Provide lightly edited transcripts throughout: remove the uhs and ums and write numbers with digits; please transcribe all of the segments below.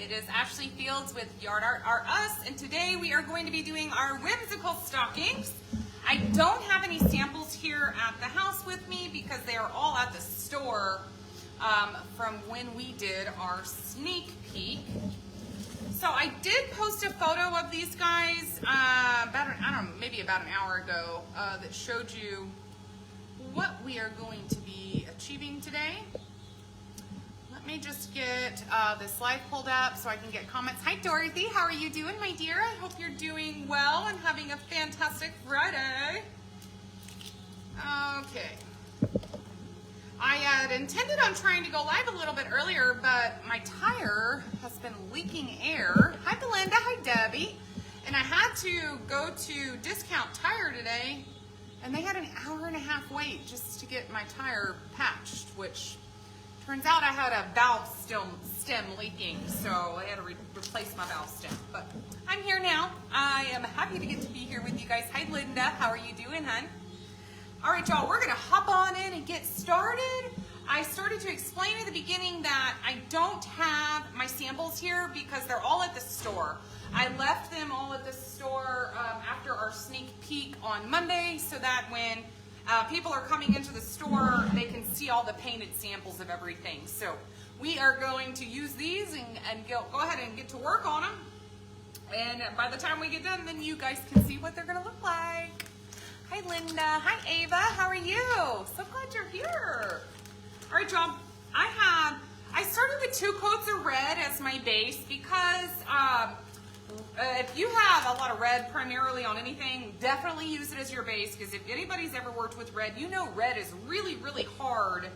It is Ashley Fields with Yard Art Are Us, and today we are going to be doing our whimsical stockings. I don't have any samples here at the house with me because they are all at the store from when we did our sneak peek. So I did post a photo of these guys maybe about an hour ago that showed you what we are going to be achieving today. Let me just get this live pulled up so I can get comments. Hi Dorothy, how are you doing, my dear? I hope you're doing well and having a fantastic Friday. Okay. I had intended on trying to go live a little bit earlier, but my tire has been leaking air. Hi Belinda, hi Debbie. And I had to go to Discount Tire today, and they had an hour-and-a-half wait just to get my tire patched, which turns out I had a valve stem leaking, so I had to replace my valve stem. But I'm here now. I am happy to get to be here with you guys. Hi Linda, how are you doing, hon? All right, y'all, we're gonna hop on in and get started. I started to explain at the beginning that I don't have my samples here because they're all at the store. I left them all at the store after our sneak peek on Monday so that when people are coming into the store, they can see all the painted samples of everything. So we are going to use these and go ahead and get to work on them. And by the time we get done, then you guys can see what they're gonna look like. Hi Linda, hi Ava, how are you? So glad you're here. All right, y'all, I started with 2 coats of red as my base because if you have a lot of red primarily on anything, definitely use it as your base, because if anybody's ever worked with red, you know red is really, really hard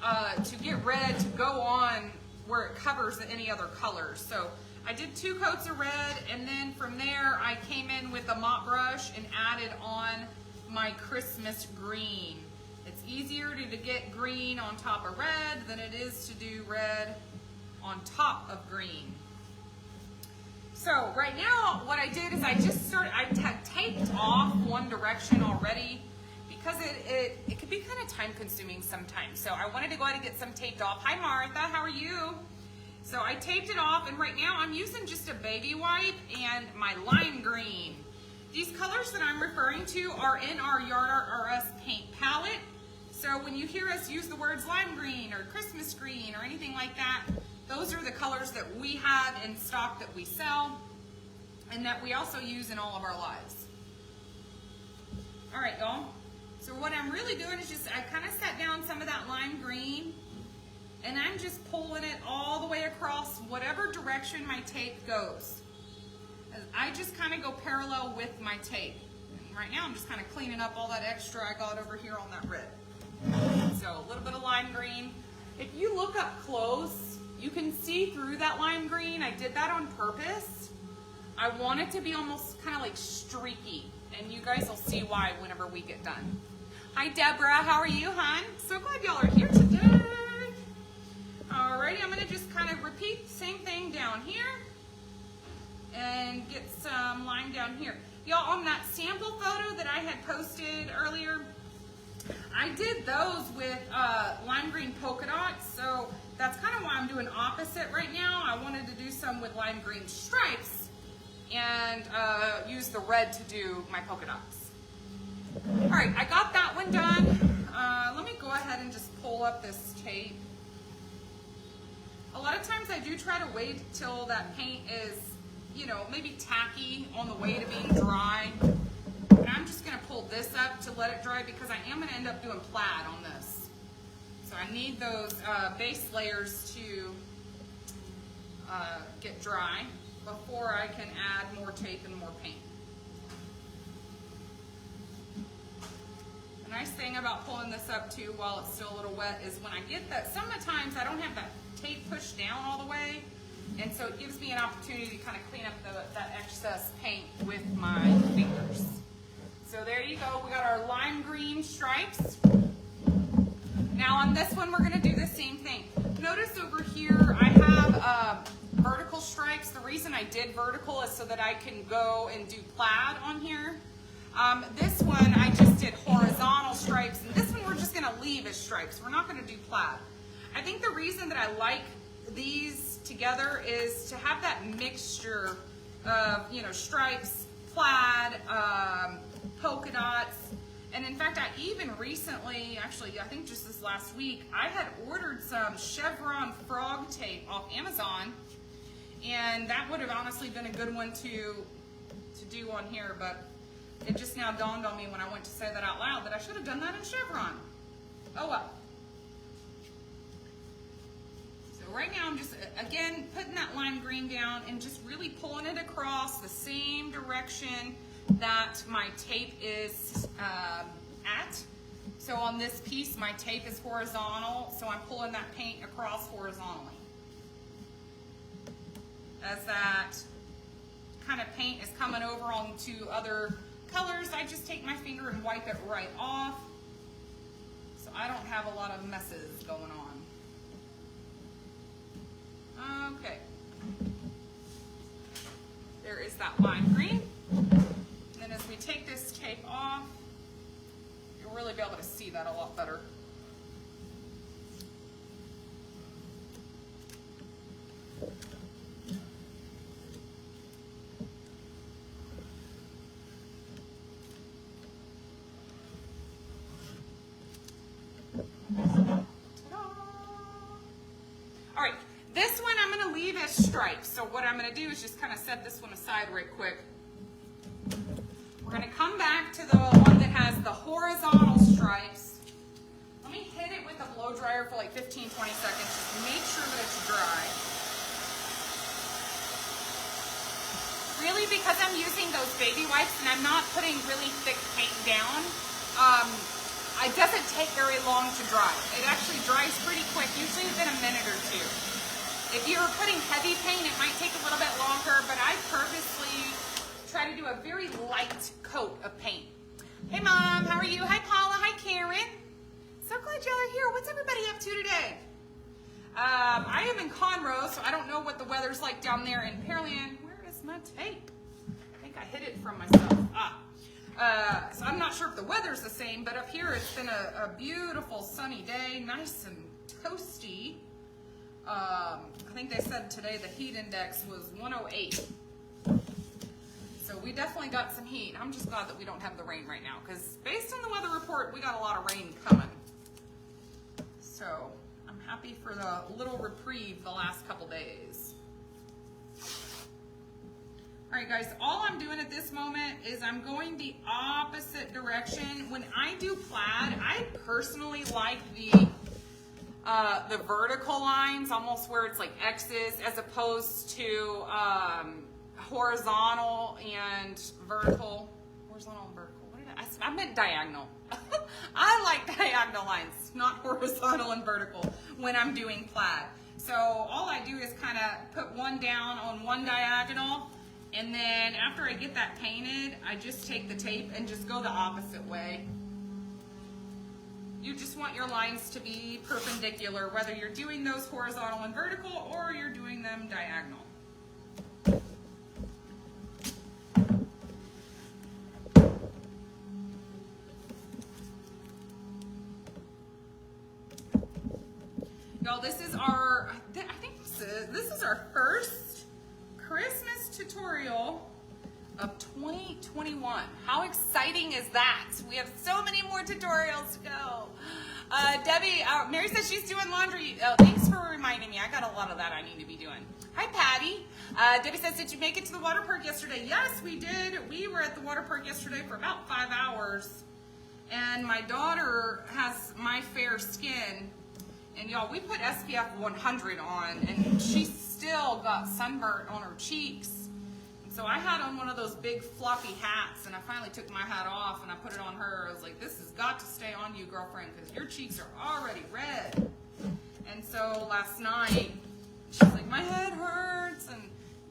to get red to go on where it covers any other colors. So I did 2 coats of red, and then from there I came in with a mop brush and added on my Christmas green. It's easier to get green on top of red than it is to do red on top of green. So right now what I did is I taped off one direction already because it could be kind of time consuming sometimes. So I wanted to go ahead and get some taped off. Hi Martha, how are you? So I taped it off, and right now I'm using just a baby wipe and my lime green. These colors that I'm referring to are in our Yard Art Are Us paint palette. So when you hear us use the words lime green or Christmas green or anything like that, those are the colors that we have in stock that we sell and that we also use in all of our lives. All right, y'all. So what I'm really doing is I kind of set down some of that lime green, and I'm just pulling it all the way across whatever direction my tape goes. I just kind of go parallel with my tape. And right now I'm just kind of cleaning up all that extra I got over here on that red. So a little bit of lime green. If you look up close, you can see through that lime green. I did that on purpose. I want it to be almost kind of like streaky, and you guys will see why whenever we get done. Hi Deborah, how are you, hon? So glad y'all are here today. Alrighty, I'm gonna just kind of repeat the same thing down here and get some lime down here. Y'all, on that sample photo that I had posted earlier, I did those with lime green polka dots, so that's kind of why I'm doing opposite right now. I wanted to do some with lime green stripes and use the red to do my polka dots. All right, I got that one done. Let me go ahead and just pull up this tape. A lot of times I do try to wait till that paint is, you know, maybe tacky on the way to being dry. But I'm just gonna pull this up to let it dry because I am gonna end up doing plaid on this. So I need those base layers to get dry before I can add more tape and more paint. The nice thing about pulling this up too while it's still a little wet is when I get that, sometimes I don't have that tape pushed down all the way, and so it gives me an opportunity to kind of clean up that excess paint with my fingers. So there you go, we got our lime green stripes. Now on this one, we're gonna do the same thing. Notice over here, I have vertical stripes. The reason I did vertical is so that I can go and do plaid on here. This one, I just did horizontal stripes, and this one we're just gonna leave as stripes. We're not gonna do plaid. I think the reason that I like these together is to have that mixture of, you know, stripes, plaid, polka dots. And in fact, I even recently, actually, I think just this last week, I had ordered some chevron frog tape off Amazon, and that would have honestly been a good one to do on here, but it just now dawned on me when I went to say that out loud that I should have done that in chevron. Oh well. So right now I'm just, again, putting that lime green down and just really pulling it across the same direction that my tape is at. So on this piece, my tape is horizontal, so I'm pulling that paint across horizontally. As that kind of paint is coming over onto other colors, I just take my finger and wipe it right off, so I don't have a lot of messes going on. Okay. There is that lime green. And then as we take this tape off, you'll really be able to see that a lot better. Stripes. So what I'm going to do is just kind of set this one aside right quick. We're going to come back to the one that has the horizontal stripes. Let me hit it with a blow dryer for like 15-20 seconds just to make sure that it's dry. Really, because I'm using those baby wipes and I'm not putting really thick paint down, it doesn't take very long to dry. It actually dries pretty quick, usually within a minute or two. If you're putting heavy paint, it might take a little bit longer, but I purposely try to do a very light coat of paint. Hey Mom, how are you? Hi Paula, hi Karen. So glad y'all are here. What's everybody up to today? I am in Conroe, so I don't know what the weather's like down there in Pearland. Where is my tape? I think I hid it from myself. So I'm not sure if the weather's the same, but up here it's been a beautiful sunny day, nice and toasty. I think they said today the heat index was 108. So we definitely got some heat. I'm just glad that we don't have the rain right now, because based on the weather report, we got a lot of rain coming. So I'm happy for the little reprieve the last couple days. All right, guys, all I'm doing at this moment is I'm going the opposite direction. When I do plaid, I personally like the vertical lines, almost where it's like X's, as opposed to horizontal and vertical. Horizontal and vertical. What did I meant diagonal. I like diagonal lines, not horizontal and vertical when I'm doing plaid. So all I do is kind of put one down on one diagonal, and then after I get that painted, I just take the tape and just go the opposite way. You just want your lines to be perpendicular, whether you're doing those horizontal and vertical or you're doing them diagonal. Y'all, this is our, I think this is our first Christmas tutorial of 2021. How exciting is that? We have so many more tutorials to go. Debbie, Mary says she's doing laundry. Oh, thanks for reminding me. I got a lot of that I need to be doing. Hi, Patty. Debbie says, did you make it to the water park yesterday? Yes, we did. We were at the water park yesterday for about 5 hours. And my daughter has my fair skin. And y'all, we put SPF 100 on, and she still got sunburnt on her cheeks. So I had on one of those big fluffy hats, and I finally took my hat off and I put it on her. I was like, this has got to stay on you, girlfriend, because your cheeks are already red. And so last night, she's like, my head hurts, and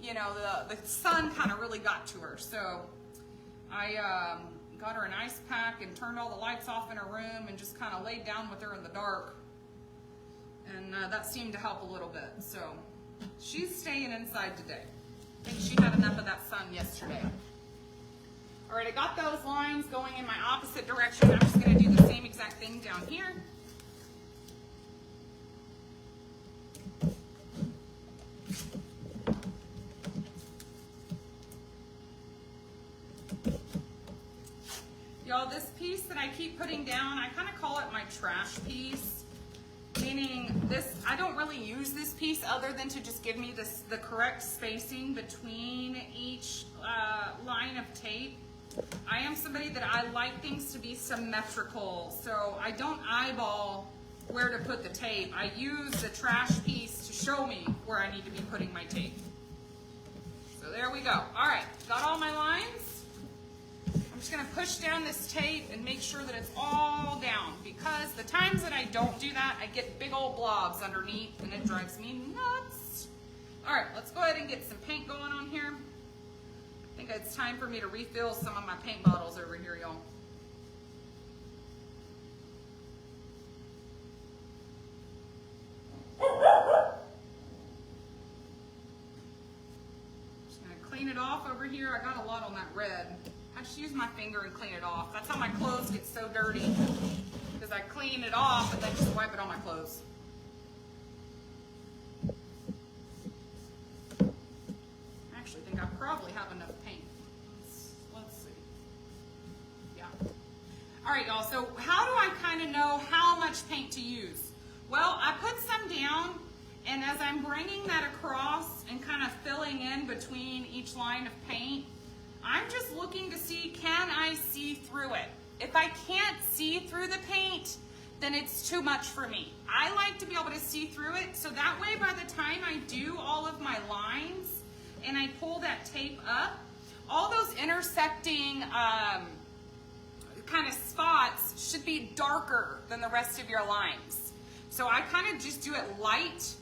you know, the sun kind of really got to her. So I got her an ice pack and turned all the lights off in her room and just kind of laid down with her in the dark. And that seemed to help a little bit. So she's staying inside today. I think she had enough of that sun yesterday. All right, I got those lines going in my opposite direction. I'm just going to do the same exact thing down here. Y'all, this piece that I keep putting down, I kind of call it my trash piece. Meaning this, I don't really use this piece other than to just give me the correct spacing between each line of tape. I am somebody that I like things to be symmetrical, so I don't eyeball where to put the tape. I use the trash piece to show me where I need to be putting my tape. So there we go. All right, got all my lines. I'm just gonna push down this tape and make sure that it's all down, because the times that I don't do that, I get big old blobs underneath and it drives me nuts. All right, let's go ahead and get some paint going on here. I think it's time for me to refill some of my paint bottles over here, y'all. Just gonna clean it off over here. I got a lot on that red. I just use my finger and clean it off. That's how my clothes get so dirty, because I clean it off and then just wipe it on my clothes. I actually think I probably have enough paint. Let's see. Yeah. All right, y'all, so how do I kind of know how much paint to use? Well, I put some down, and as I'm bringing that across and kind of filling in between each line of paint, I'm just looking to see, can I see through it? If I can't see through the paint, then it's too much for me. I like to be able to see through it, so that way by the time I do all of my lines and I pull that tape up, all those intersecting kind of spots should be darker than the rest of your lines. So I kind of just do it light.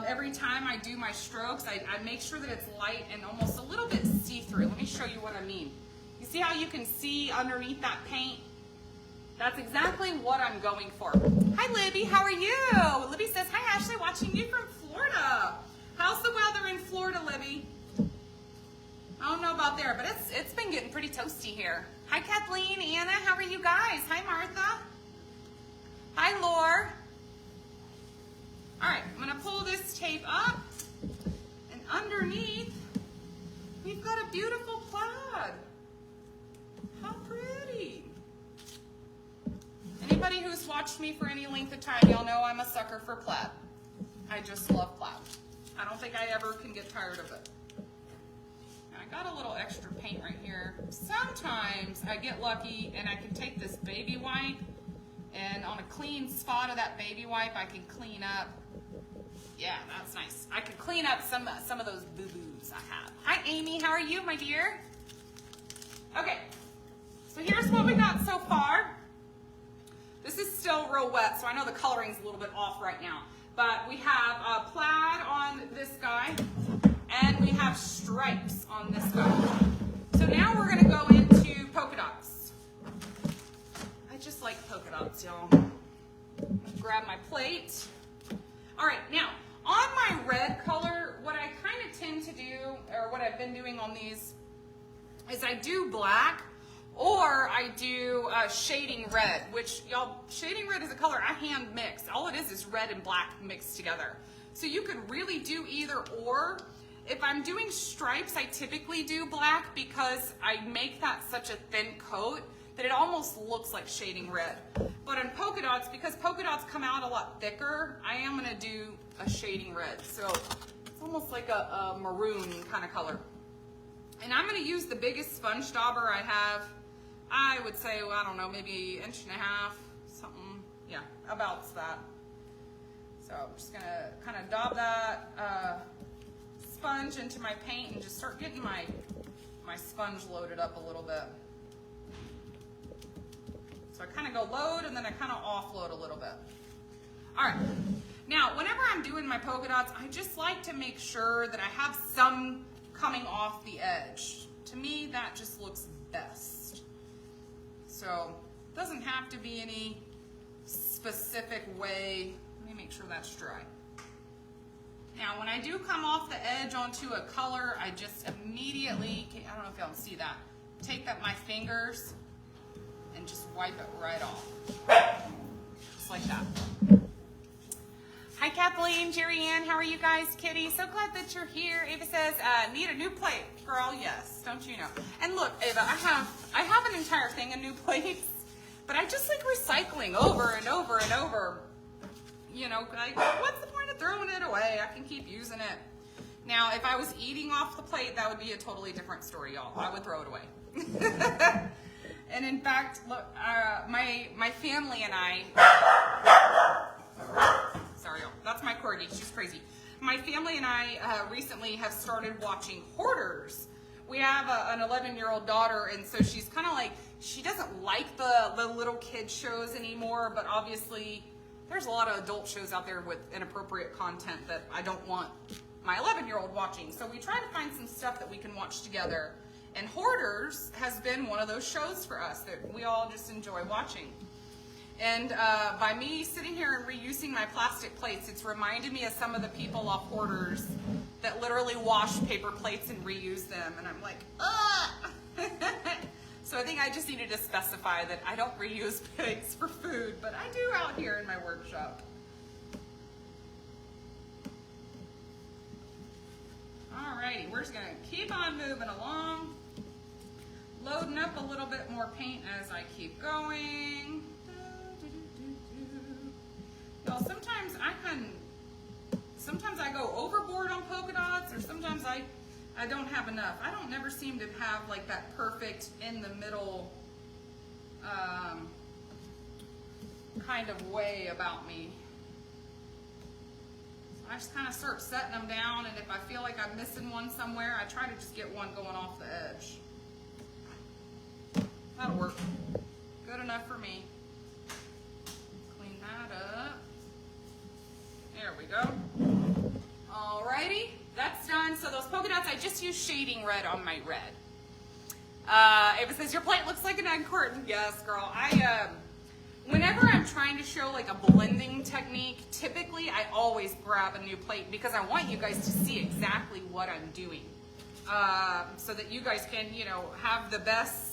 Every time I do my strokes, I make sure that it's light and almost a little bit see-through. Let me show you what I mean. You see how you can see underneath that paint? That's exactly what I'm going for. Hi, Libby. How are you? Libby says, hi, Ashley. Watching you from Florida. How's the weather in Florida, Libby? I don't know about there, but it's been getting pretty toasty here. Hi, Kathleen, Anna. How are you guys? Hi, Martha. Hi, Laura. All right, I'm gonna pull this tape up, and underneath, we've got a beautiful plaid. How pretty. Anybody who's watched me for any length of time, y'all know I'm a sucker for plaid. I just love plaid. I don't think I ever can get tired of it. And I got a little extra paint right here. Sometimes I get lucky and I can take this baby wipe, and on a clean spot of that baby wipe, I can clean up. Yeah, that's nice. I can clean up some of those boo-boos I have. Hi, Amy. How are you, my dear? Okay, so here's what we got so far. This is still real wet, so I know the coloring's a little bit off right now. But we have plaid on this guy, and we have stripes on this guy. So now we're going to go into polka dots. I just like polka dots, y'all. Grab my plate. All right, now, on my red color, what I kind of tend to do, or what I've been doing on these, is I do black, or I do shading red, which, y'all, shading red is a color I hand mix. All it is red and black mixed together. So you could really do either or. If I'm doing stripes, I typically do black because I make that such a thin coat that it almost looks like shading red. But in polka dots, because polka dots come out a lot thicker, I am gonna do a shading red. So it's almost like a maroon kind of color. And I'm gonna use the biggest sponge dauber I have. I would say, well, I don't know, maybe 1.5 inches, something, yeah, about that. So I'm just gonna kind of daub that sponge into my paint and just start getting my sponge loaded up a little bit. So I kind of go load and then I kind of offload a little bit. All right, now whenever I'm doing my polka dots, I just like to make sure that I have some coming off the edge. To me, that just looks best. So it doesn't have to be any specific way. Let me make sure that's dry. Now, when I do come off the edge onto a color, I just immediately, I don't know if y'all can see that, take up my fingers and just wipe it right off. Just like that. Hi Kathleen, Jerry Ann, how are you guys? Kitty, so glad that you're here. Ava says, need a new plate. Girl, yes, don't you know? And look, Ava, I have an entire thing of new plates, but I just like recycling over and over and over. You know, like, what's the point of throwing it away? I can keep using it. Now, if I was eating off the plate, that would be a totally different story, y'all. I would throw it away. And in fact, look, my family and I, sorry, y'all, that's my corgi, she's crazy. My family and I recently have started watching Hoarders. We have an 11-year-old daughter, and so she's kind of like, she doesn't like the little kid shows anymore, but obviously there's a lot of adult shows out there with inappropriate content that I don't want my 11-year-old watching. So we try to find some stuff that we can watch together. And Hoarders has been one of those shows for us that we all just enjoy watching. And by me sitting here and reusing my plastic plates, it's reminded me of some of the people off Hoarders that literally wash paper plates and reuse them. And I'm like, ugh! So I think I just needed to specify that I don't reuse plates for food, but I do out here in my workshop. Alrighty, we're just gonna keep on moving along. Loading up a little bit more paint as I keep going. Y'all, sometimes I go overboard on polka dots, or sometimes I don't have enough. I don't never seem to have like that perfect in the middle kind of way about me. So I just kind of start setting them down, and if I feel like I'm missing one somewhere, I try to just get one going off the edge. That'll work. Good enough for me. Clean that up. There we go. Alrighty, that's done. So those polka dots, I just used shading red on my red. Ava says, your plate looks like an egg carton. Yes, girl. Whenever I'm trying to show like a blending technique, typically I always grab a new plate because I want you guys to see exactly what I'm doing. So that you guys can, you know, have the best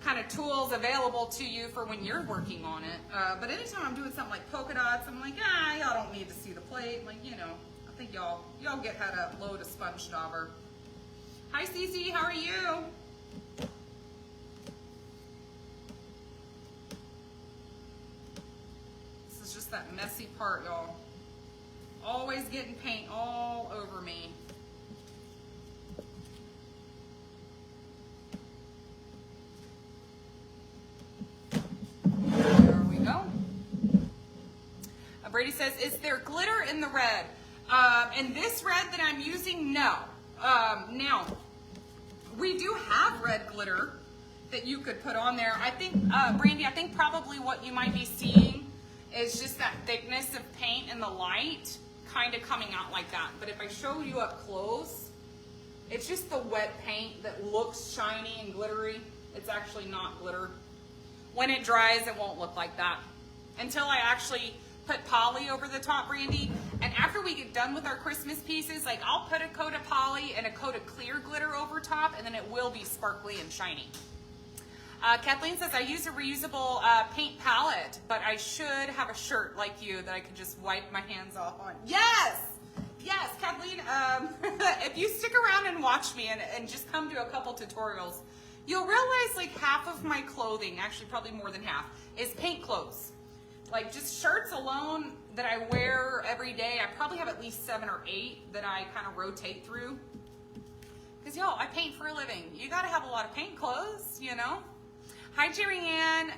kind of tools available to you for when you're working on it. But anytime I'm doing something like polka dots, I'm like, y'all don't need to see the plate. Like, you know, I think y'all get how to load a sponge dauber. Hi, Cece, how are you? This is just that messy part, y'all. Always getting paint all over me. Brady says, is there glitter in the red? And this red that I'm using, no. Now, we do have red glitter that you could put on there. I think, Brandy, I think probably what you might be seeing is just that thickness of paint in the light kind of coming out like that. But if I show you up close, it's just the wet paint that looks shiny and glittery. It's actually not glitter. When it dries, it won't look like that. Until I actually put poly over the top, Brandy. And after we get done with our Christmas pieces, like I'll put a coat of poly and a coat of clear glitter over top, and then it will be sparkly and shiny. Kathleen says, I use a reusable paint palette, but I should have a shirt like you that I could just wipe my hands off on. Yes! Yes, Kathleen, if you stick around and watch me and just come to a couple tutorials, you'll realize like half of my clothing, actually probably more than half, is paint clothes. Like just shirts alone that I wear every day, I probably have at least 7 or 8 that I kind of rotate through. Because y'all, I paint for a living. You gotta have a lot of paint clothes, you know? Hi, Jerry Ann.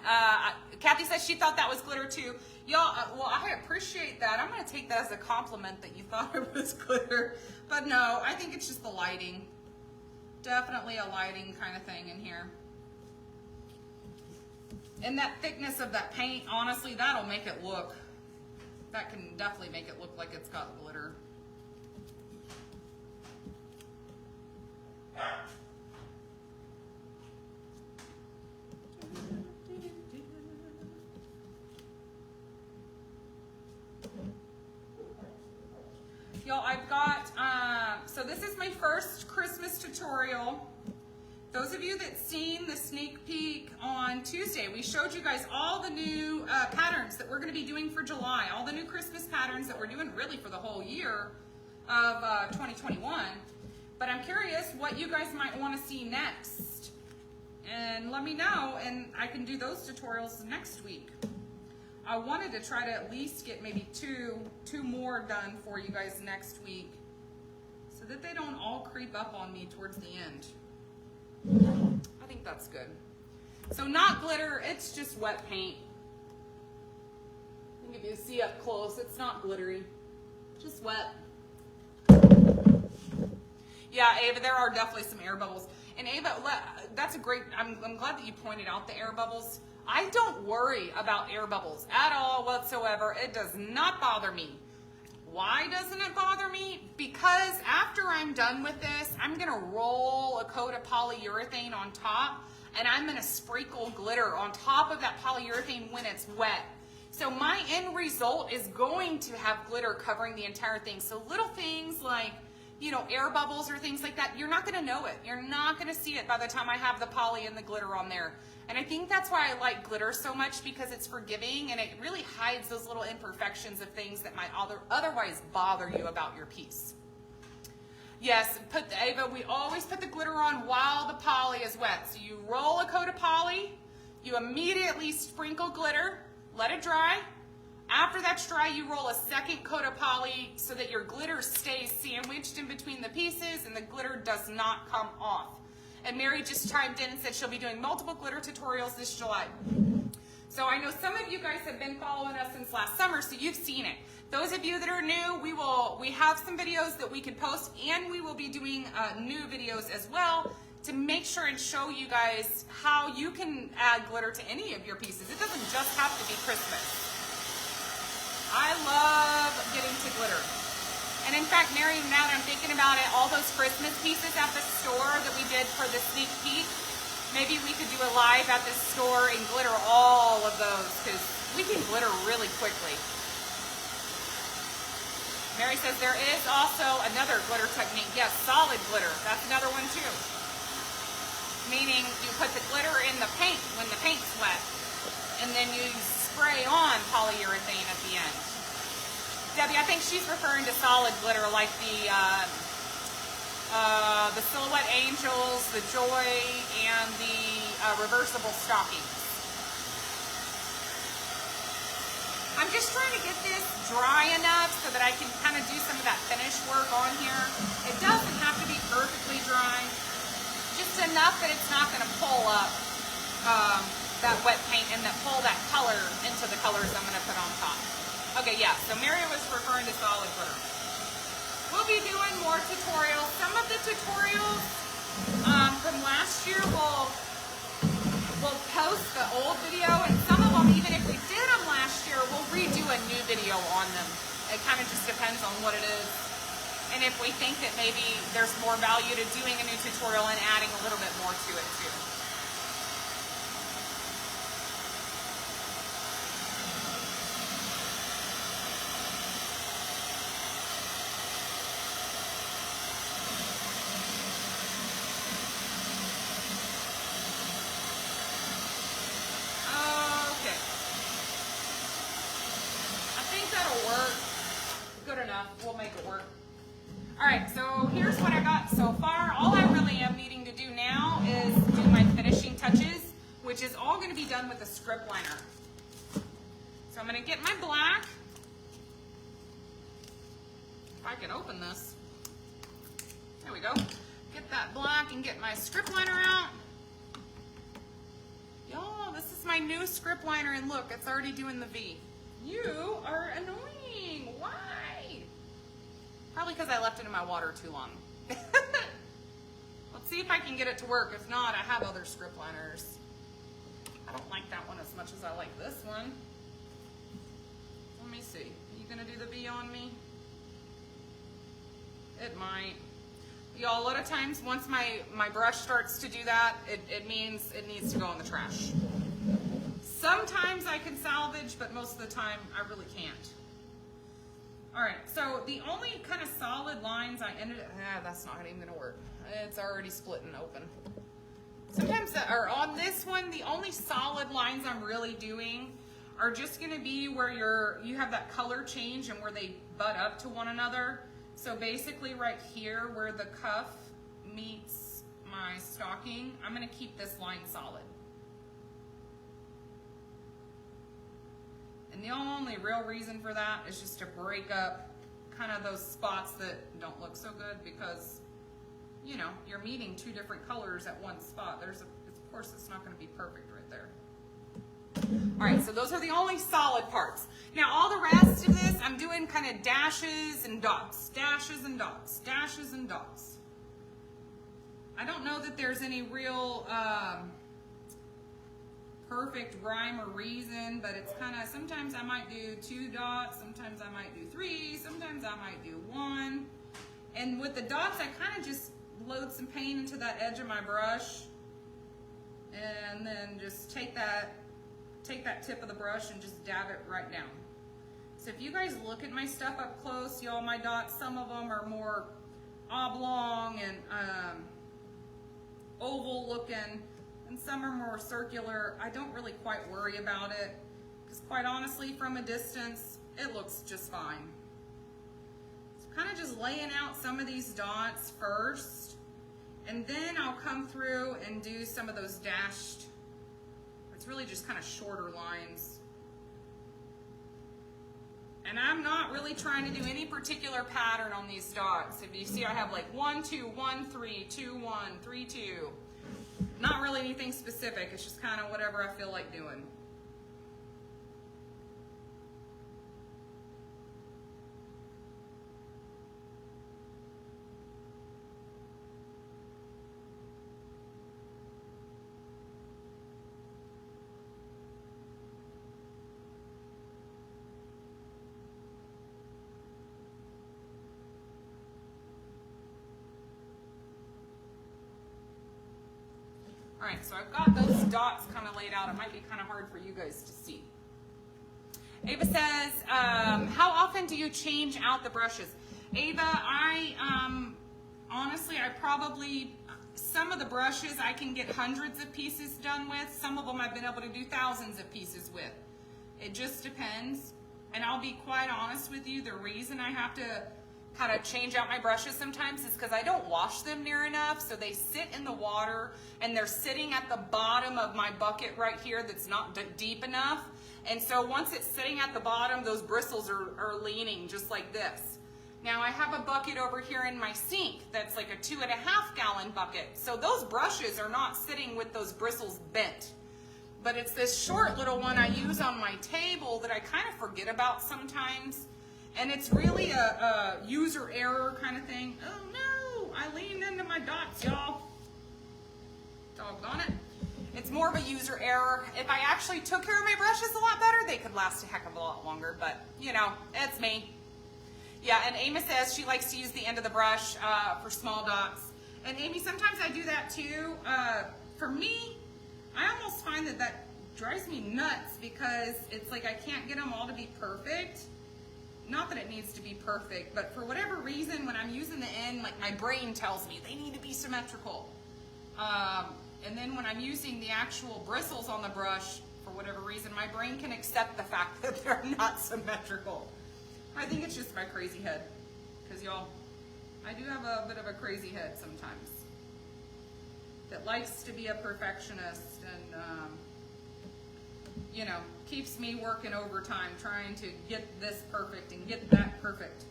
Kathy says she thought that was glitter too. Y'all, well, I appreciate that. I'm gonna take that as a compliment that you thought it was glitter. But no, I think it's just the lighting. Definitely a lighting kind of thing in here. And that thickness of that paint, honestly, that'll make it look, that can definitely make it look like it's got glitter. Y'all, I've got, so this is my first Christmas tutorial. Those of you that seen the sneak peek on Tuesday, we showed you guys all the new patterns that we're going to be doing for July, all the new Christmas patterns that we're doing really for the whole year of 2021. But I'm curious what you guys might want to see next. And let me know, and I can do those tutorials next week. I wanted to try to at least get maybe two more done for you guys next week so that they don't all creep up on me towards the end. I think that's good. So not glitter, it's just wet paint. I think if you see up close, it's not glittery, just wet. Yeah, Ava, there are definitely some air bubbles. And Ava, that's a great, I'm glad that you pointed out the air bubbles. I don't worry about air bubbles at all whatsoever. It does not bother me. Why doesn't it bother me? Because after I'm done with this, I'm gonna roll a coat of polyurethane on top, and I'm gonna sprinkle glitter on top of that polyurethane when it's wet. So my end result is going to have glitter covering the entire thing. So little things like, you know, air bubbles or things like that, you're not gonna know it. You're not gonna see it by the time I have the poly and the glitter on there. And I think that's why I like glitter so much, because it's forgiving and it really hides those little imperfections of things that might otherwise bother you about your piece. Yes, Ava, we always put the glitter on while the poly is wet. So you roll a coat of poly, you immediately sprinkle glitter, let it dry. After that's dry, you roll a second coat of poly so that your glitter stays sandwiched in between the pieces and the glitter does not come off. And Mary just chimed in and said she'll be doing multiple glitter tutorials this July. So I know some of you guys have been following us since last summer, so you've seen it. Those of you that are new, we have some videos that we can post, and we will be doing new videos as well to make sure and show you guys how you can add glitter to any of your pieces. It doesn't just have to be Christmas. I love getting to glitter. And in fact, Mary, now that I'm thinking about it, all those Christmas pieces at the store that we did for the sneak peek, maybe we could do a live at the store and glitter all of those, because we can glitter really quickly. Mary says there is also another glitter technique. Yes, solid glitter. That's another one too. Meaning you put the glitter in the paint when the paint's wet, and then you spray on polyurethane at the end. Debbie, I think she's referring to solid glitter like the Silhouette Angels, the Joy, and the reversible stockings. I'm just trying to get this dry enough so that I can kind of do some of that finish work on here. It doesn't have to be perfectly dry, just enough that it's not going to pull up that wet paint and that pull that color into the colors I'm going to put on top. Okay, yeah, so Mary was referring to solid glitter. We'll be doing more tutorials. Some of the tutorials from last year we'll post the old video, and some of them, even if we did them last year, we'll redo a new video on them. It kind of just depends on what it is. And if we think that maybe there's more value to doing a new tutorial and adding a little bit more to it too. We'll make it work. All right, so here's what I got so far. All I really am needing to do now is do my finishing touches, which is all going to be done with a script liner. So I'm going to get my black. If I can open this. There we go. Get that black and get my script liner out. Y'all, this is my new script liner, and look, it's already doing the V. You are annoying. Why? Probably because I left it in my water too long. Let's see if I can get it to work. If not, I have other script liners. I don't like that one as much as I like this one. Let me see. Are you going to do the V on me? It might. Y'all, a lot of times once my brush starts to do that, it means it needs to go in the trash. Sometimes I can salvage, but most of the time I really can't. All right, so the only kind of solid lines I ended up, that's not even gonna work. It's already splitting open. Sometimes, or on this one, the only solid lines I'm really doing are just gonna be where you have that color change and where they butt up to one another. So basically right here where the cuff meets my stocking, I'm gonna keep this line solid. And the only real reason for that is just to break up kind of those spots that don't look so good because, you know, you're meeting two different colors at one spot. Of course, it's not going to be perfect right there. All right, so those are the only solid parts. Now, all the rest of this, I'm doing kind of dashes and dots, dashes and dots, dashes and dots. I don't know that there's any real perfect rhyme or reason, but it's kind of, sometimes I might do 2 dots, sometimes I might do 3, sometimes I might do 1. And with the dots, I kind of just load some paint into that edge of my brush and then just take that tip of the brush and just dab it right down. So if you guys look at my stuff up close, y'all, my dots, some of them are more oblong and oval looking, and some are more circular. I don't really quite worry about it because quite honestly, from a distance, it looks just fine. So kind of just laying out some of these dots first, and then I'll come through and do some of those dashed, it's really just kind of shorter lines. And I'm not really trying to do any particular pattern on these dots. If you see, I have like 1, 2, 1, 3, 2, 1, 3, 2. Not really anything specific, it's just kind of whatever I feel like doing. All right, so I've got those dots kind of laid out. It might be kind of hard for you guys to see. Ava says, how often do you change out the brushes? Ava, honestly, I probably, some of the brushes I can get hundreds of pieces done with. Some of them I've been able to do thousands of pieces with. It just depends. And I'll be quite honest with you, the reason I have to kind of change out my brushes sometimes is because I don't wash them near enough, so they sit in the water and they're sitting at the bottom of my bucket right here that's not deep enough. And so once it's sitting at the bottom, those bristles are leaning just like this. Now I have a bucket over here in my sink that's like a 2.5 gallon bucket, so those brushes are not sitting with those bristles bent. But it's this short little one I use on my table that I kind of forget about sometimes. And it's really a user error kind of thing. Oh no, I leaned into my dots, y'all. Doggone it. It's more of a user error. If I actually took care of my brushes a lot better, they could last a heck of a lot longer, but you know, it's me. Yeah, and Amy says she likes to use the end of the brush for small dots. And Amy, sometimes I do that too. For me, I almost find that drives me nuts because it's like I can't get them all to be perfect. Not that it needs to be perfect, but for whatever reason, when I'm using the end, like my brain tells me they need to be symmetrical. And then when I'm using the actual bristles on the brush, for whatever reason, my brain can accept the fact that they're not symmetrical. I think it's just my crazy head. Because y'all, I do have a bit of a crazy head sometimes. That likes to be a perfectionist and, you know, keeps me working overtime trying to get this perfect and get that perfect.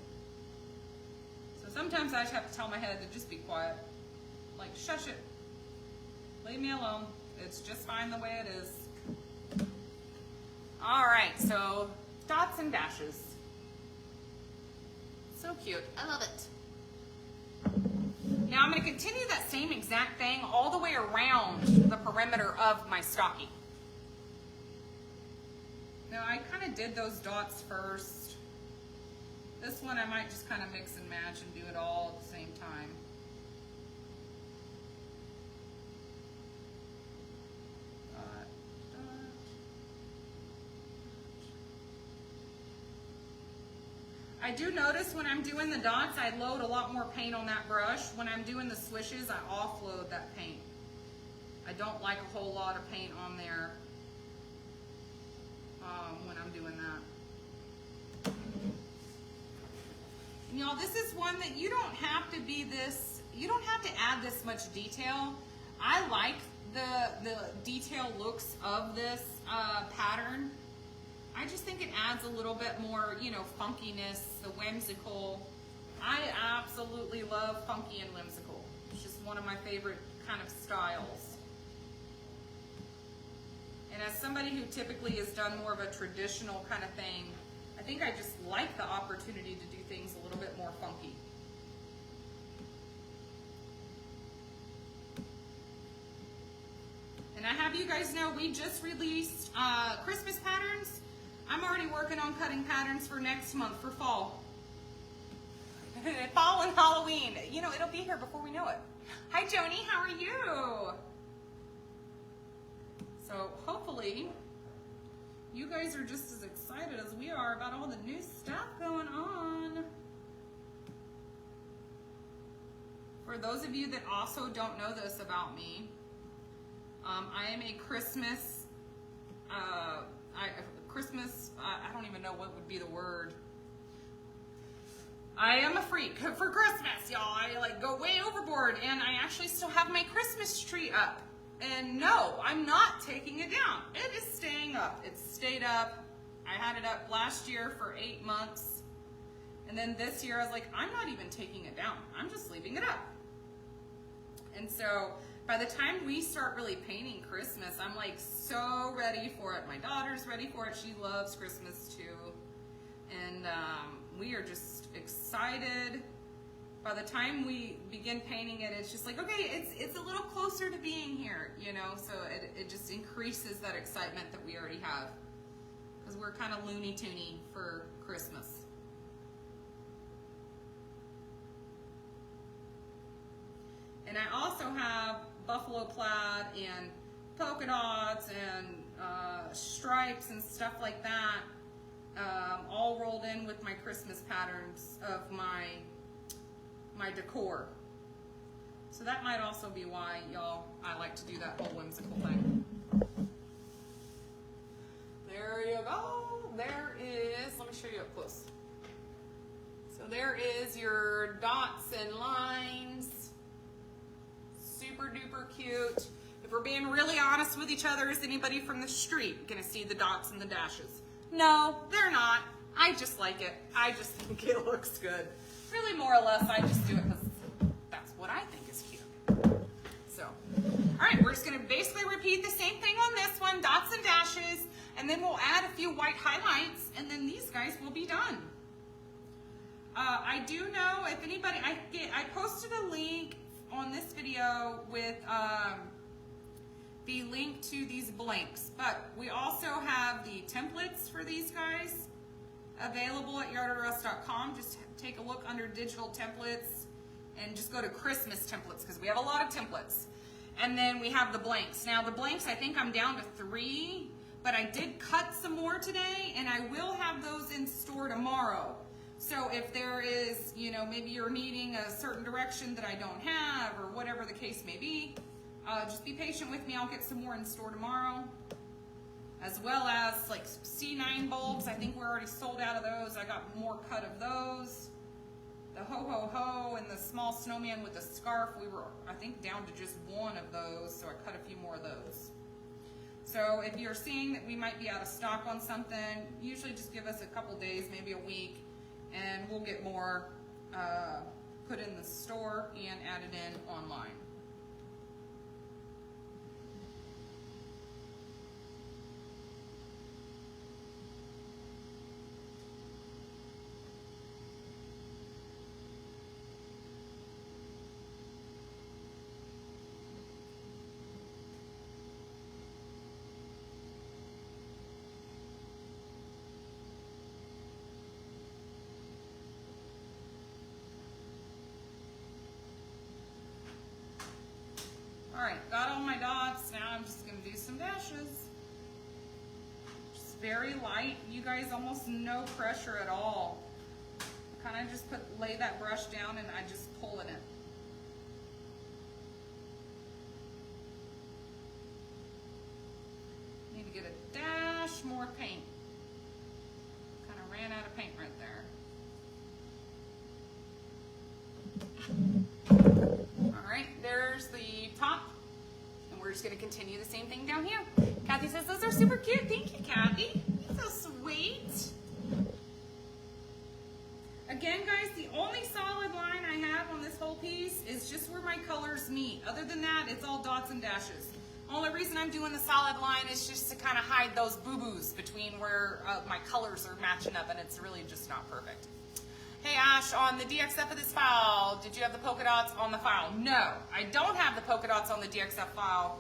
So sometimes I just have to tell my head to just be quiet. Like, shush it. Leave me alone. It's just fine the way it is. All right, so dots and dashes. So cute. I love it. Now I'm going to continue that same exact thing all the way around the perimeter of my stocking. Now I kind of did those dots first. This one I might just kind of mix and match and do it all at the same time. Dot, dot. I do notice when I'm doing the dots, I load a lot more paint on that brush. When I'm doing the swishes, I offload that paint. I don't like a whole lot of paint on there when I'm doing that. And y'all, this is one that you don't have to be this, you don't have to add this much detail. I like the detail looks of this pattern. I just think it adds a little bit more, you know, funkiness, the whimsical. I absolutely love funky and whimsical. It's just one of my favorite kind of styles. And as somebody who typically has done more of a traditional kind of thing, I think I just like the opportunity to do things a little bit more funky. And I have you guys know we just released Christmas patterns. I'm already working on cutting patterns for next month for fall. Fall and Halloween. You know, it'll be here before we know it. Hi, Joni. How are you? So hopefully you guys are just as excited as we are about all the new stuff going on. For those of you that also don't know this about me, I am a Christmas, I don't even know what would be the word. I am a freak for Christmas, y'all. I like go way overboard, and I actually still have my Christmas tree up. And no, I'm not taking it down. It is staying up. It's stayed up. I had it up last year for 8 months. And then this year I was like, I'm not even taking it down. I'm just leaving it up. And so by the time we start really painting Christmas, I'm like so ready for it. My daughter's ready for it. She loves Christmas too. And we are just excited. By the time we begin painting it, it's just like, okay, it's a little closer to being here, you know? So it just increases that excitement that we already have. Because we're kind of loony-toony for Christmas. And I also have buffalo plaid and polka dots and stripes and stuff like that, all rolled in with my Christmas patterns of my decor. So that might also be why, y'all, I like to do that whole whimsical thing. There you go. There is, let me show you up close. So there is your dots and lines. Super duper cute. If we're being really honest with each other, is anybody from the street gonna see the dots and the dashes? No, they're not. I just like it. I just think it looks good. Really, more or less, I just do it because that's what I think is cute. So, all right, we're just gonna basically repeat the same thing on this one, dots and dashes, and then we'll add a few white highlights, and then these guys will be done. I do know if anybody, I posted a link on this video with the link to these blanks, but we also have the templates for these guys available at yardofrust.com. Just take a look under digital templates and just go to Christmas templates because we have a lot of templates. And then we have the blanks. Now the blanks, I think I'm down to 3, but I did cut some more today, and I will have those in store tomorrow. So if there is, you know, maybe you're needing a certain direction that I don't have, or whatever the case may be, just be patient with me. I'll get some more in store tomorrow. As well as like C9 bulbs. I think we're already sold out of those. I got more cut of those. The ho-ho-ho and the small snowman with the scarf, we were, I think, down to just 1 of those, so I cut a few more of those. So if you're seeing that we might be out of stock on something, usually just give us a couple days, maybe a week, and we'll get more put in the store and added in online. All right, got all my dots. Now I'm just gonna do some dashes. Just very light. You guys, almost no pressure at all. Kind of just lay that brush down and I just pull in it. just gonna continue the same thing down here. Kathy says, those are super cute. Thank you, Kathy. You're so sweet. Again, guys, the only solid line I have on this whole piece is just where my colors meet. Other than that, it's all dots and dashes. Only reason I'm doing the solid line is just to kind of hide those boo-boos between where my colors are matching up, and it's really just not perfect. Hey Ash, on the DXF of this file, did you have the polka dots on the file? No, I don't have the polka dots on the DXF file.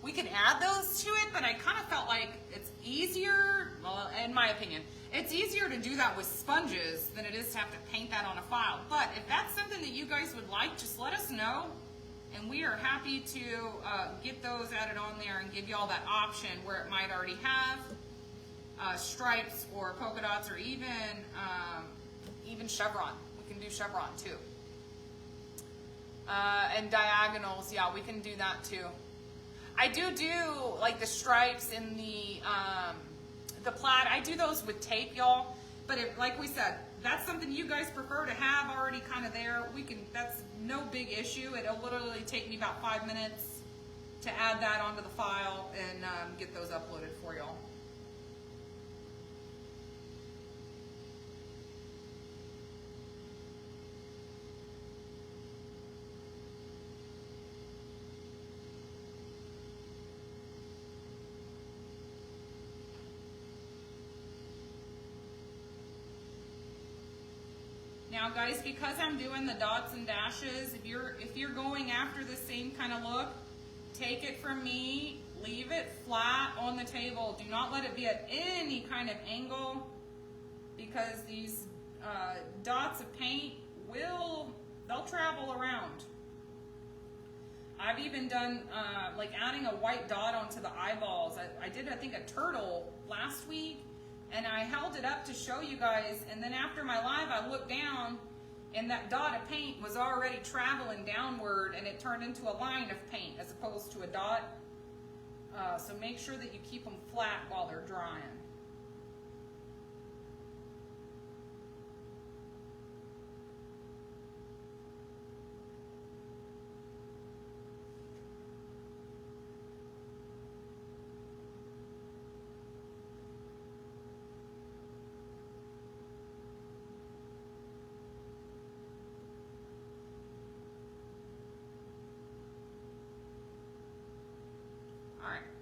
We can add those to it, but I kind of felt like it's easier, well, in my opinion, it's easier to do that with sponges than it is to have to paint that on a file. But if that's something that you guys would like, just let us know. And we are happy to get those added on there and give you all that option where it might already have stripes or polka dots or even chevron. We can do chevron too. And diagonals, yeah, we can do that too. I do like the stripes in the plaid. I do those with tape, y'all. But if, like we said, that's something you guys prefer to have already kind of there, we can, that's no big issue. It'll literally take me about 5 minutes to add that onto the file and get those uploaded for y'all. Now guys, because I'm doing the dots and dashes, if you're going after the same kind of look, take it from me, leave it flat on the table. Do not let it be at any kind of angle, because these dots of paint they'll travel around. I've even done like adding a white dot onto the eyeballs. I did, I think, a turtle last week. And I held it up to show you guys, and then after my live, I looked down, and that dot of paint was already traveling downward, and it turned into a line of paint as opposed to a dot. So make sure that you keep them flat while they're drying.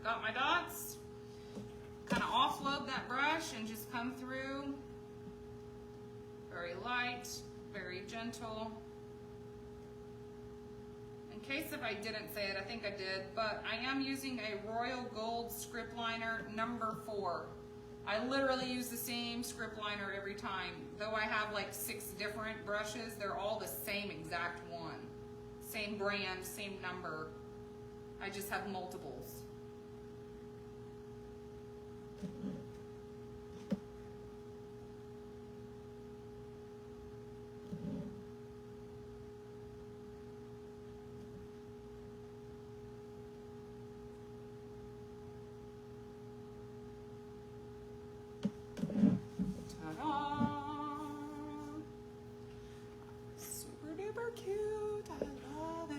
Got my dots, kind of offload that brush and just come through, very light, very gentle. In case if I didn't say it, I think I did, but I am using a Royal Gold script liner number 4. I literally use the same script liner every time. Though I have like 6 different brushes, they're all the same exact one. Same brand, same number. I just have multiples. Cute, I love it.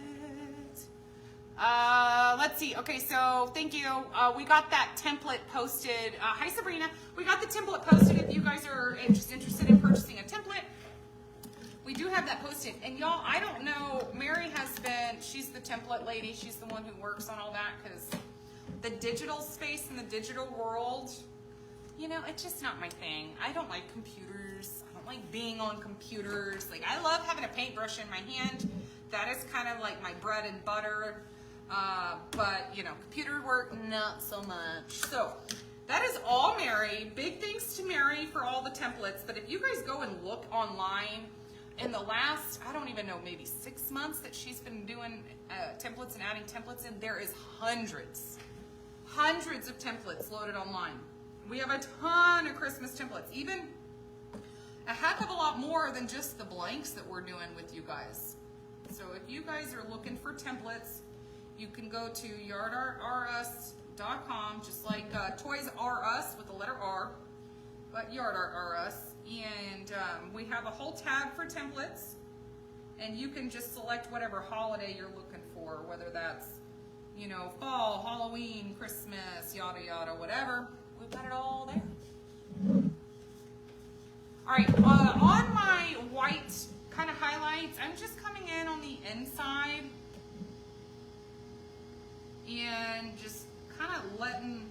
Let's see. Okay, so thank you. We got that template posted. Hi, Sabrina. We got the template posted. If you guys are just interested in purchasing a template, we do have that posted. And y'all, I don't know. Mary has been. She's the template lady. She's the one who works on all that, because the digital space and the digital world, you know, it's just not my thing. I don't like computers. Like being on computers. Like, I love having a paintbrush in my hand. That is kind of like my bread and butter. But you know, computer work, not so much. So that is all Mary. Big thanks to Mary for all the templates. But if you guys go and look online, in the last, I don't even know, maybe 6 months that she's been doing templates and adding templates in, there is hundreds of templates loaded online. We have a ton of Christmas templates, even a heck of a lot more than just the blanks that we're doing with you guys. So if you guys are looking for templates, you can go to yardartrus.com, just like Toys R Us with the letter R, but YardArtRus. And we have a whole tab for templates, and you can just select whatever holiday you're looking for, whether that's, you know, fall, Halloween, Christmas, yada yada, whatever. We've got it all there. All right, on my white kind of highlights, I'm just coming in on the inside and just kind of letting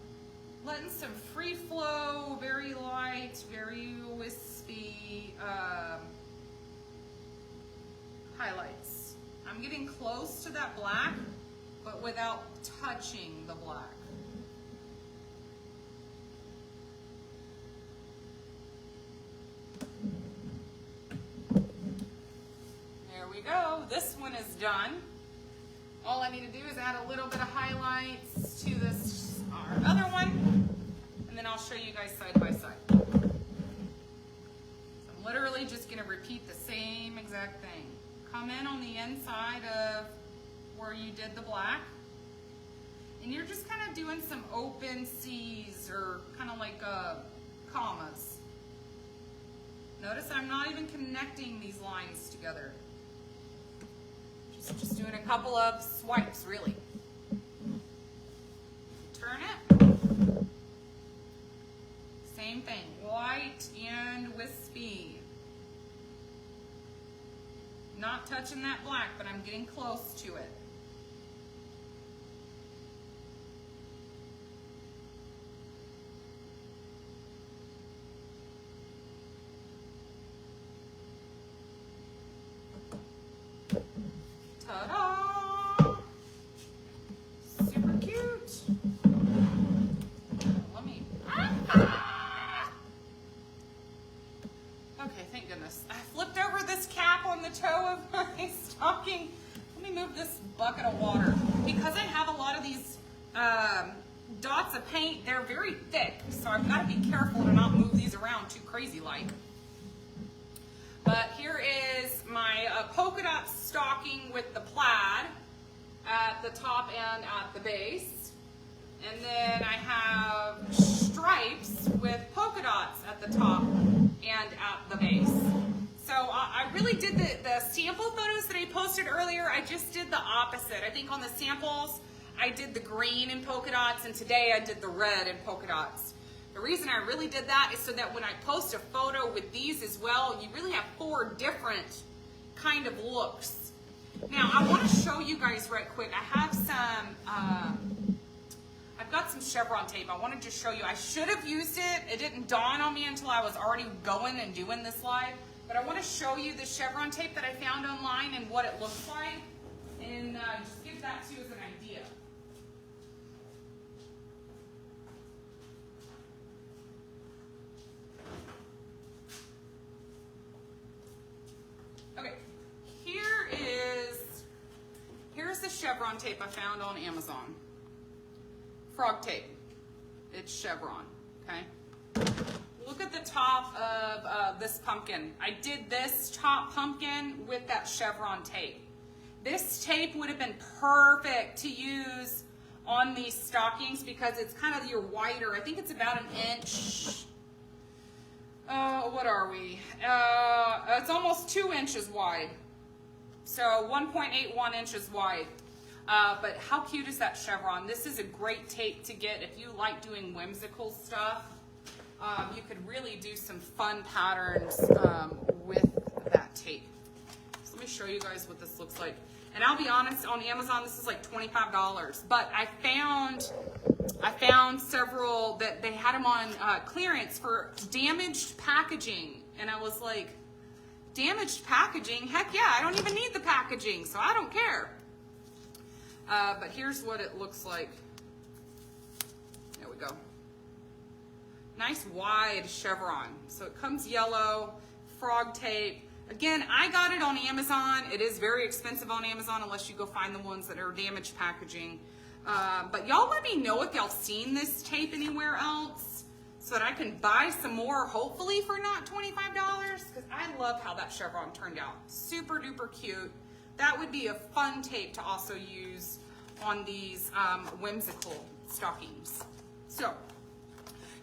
some free flow, very light, very wispy highlights. I'm getting close to that black, but without touching the black. There we go. This one is done. All I need to do is add a little bit of highlights to this, our other one, and then I'll show you guys side by side. So I'm literally just going to repeat the same exact thing. Come in on the inside of where you did the black, and you're just kind of doing some open C's or kind of like commas. Notice I'm not even connecting these lines together. Just doing a couple of swipes, really. Turn it. Same thing, white and wispy. Not touching that black, but I'm getting close to it. Ta-da! Super cute. Let me... Okay, thank goodness. I flipped over this cap on the toe of my stocking. Let me move this bucket of water. Because I have a lot of these dots of paint, they're very thick, so I've got to be careful to not move these around too crazy-like. But here is my polka dot stocking with the plaid at the top and at the base. And then I have stripes with polka dots at the top and at the base. So I really did the sample photos that I posted earlier, I just did the opposite. I think on the samples, I did the green in polka dots, and today I did the red in polka dots. The reason I really did that is so that when I post a photo with these as well, you really have 4 different kind of looks. Now, I want to show you guys right quick. I have some, I've got some chevron tape. I want to just show you. I should have used it. It didn't dawn on me until I was already going and doing this live. But I want to show you the chevron tape that I found online and what it looks like. And just give that to you as an idea. Okay, here's the chevron tape I found on Amazon. Frog tape. It's chevron, okay? Look at the top of this pumpkin. I did this top pumpkin with that chevron tape. This tape would have been perfect to use on these stockings because it's kind of your wider. I think it's about an inch. What are we? It's almost 2 inches wide. So 1.81 inches wide. But how cute is that chevron? This is a great tape to get if you like doing whimsical stuff. You could really do some fun patterns with that tape. So let me show you guys what this looks like. And I'll be honest, on Amazon, this is like $25. But I found several that they had them on clearance for damaged packaging. And I was like, damaged packaging? Heck yeah, I don't even need the packaging, so I don't care. But here's what it looks like. There we go. Nice wide chevron. So it comes yellow, frog tape. Again, I got it on Amazon. It is very expensive on Amazon unless you go find the ones that are damaged packaging. But y'all let me know if y'all seen this tape anywhere else so that I can buy some more, hopefully for not $25, because I love how that chevron turned out. Super duper cute. That would be a fun tape to also use on these whimsical stockings. So,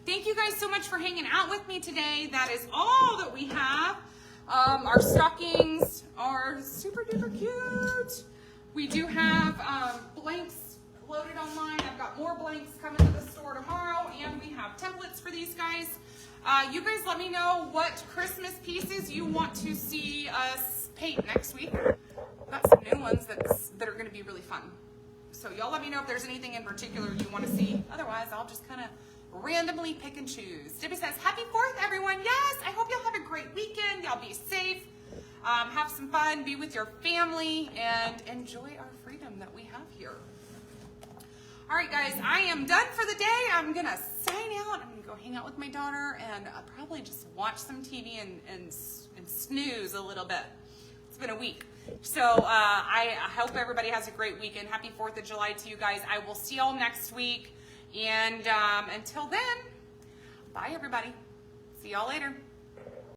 thank you guys so much for hanging out with me today. That is all that we have. Our stockings are super duper cute. We do have blanks exploded online. I've got more blanks coming to the store tomorrow, and we have templates for these guys. You guys let me know what Christmas pieces you want to see us paint next week. We've got some new ones that are going to be really fun. So y'all let me know if there's anything in particular you want to see. Otherwise, I'll just kind of randomly pick and choose. Debbie says, Happy 4th, everyone. Yes, I hope y'all have a great weekend. Y'all be safe. Have some fun, be with your family, and enjoy our freedom that we have here. All right, guys, I am done for the day. I'm going to sign out. I'm going to go hang out with my daughter and probably just watch some TV and snooze a little bit. It's been a week. So I hope everybody has a great weekend. Happy 4th of July to you guys. I will see y'all next week. And until then, bye, everybody. See y'all later.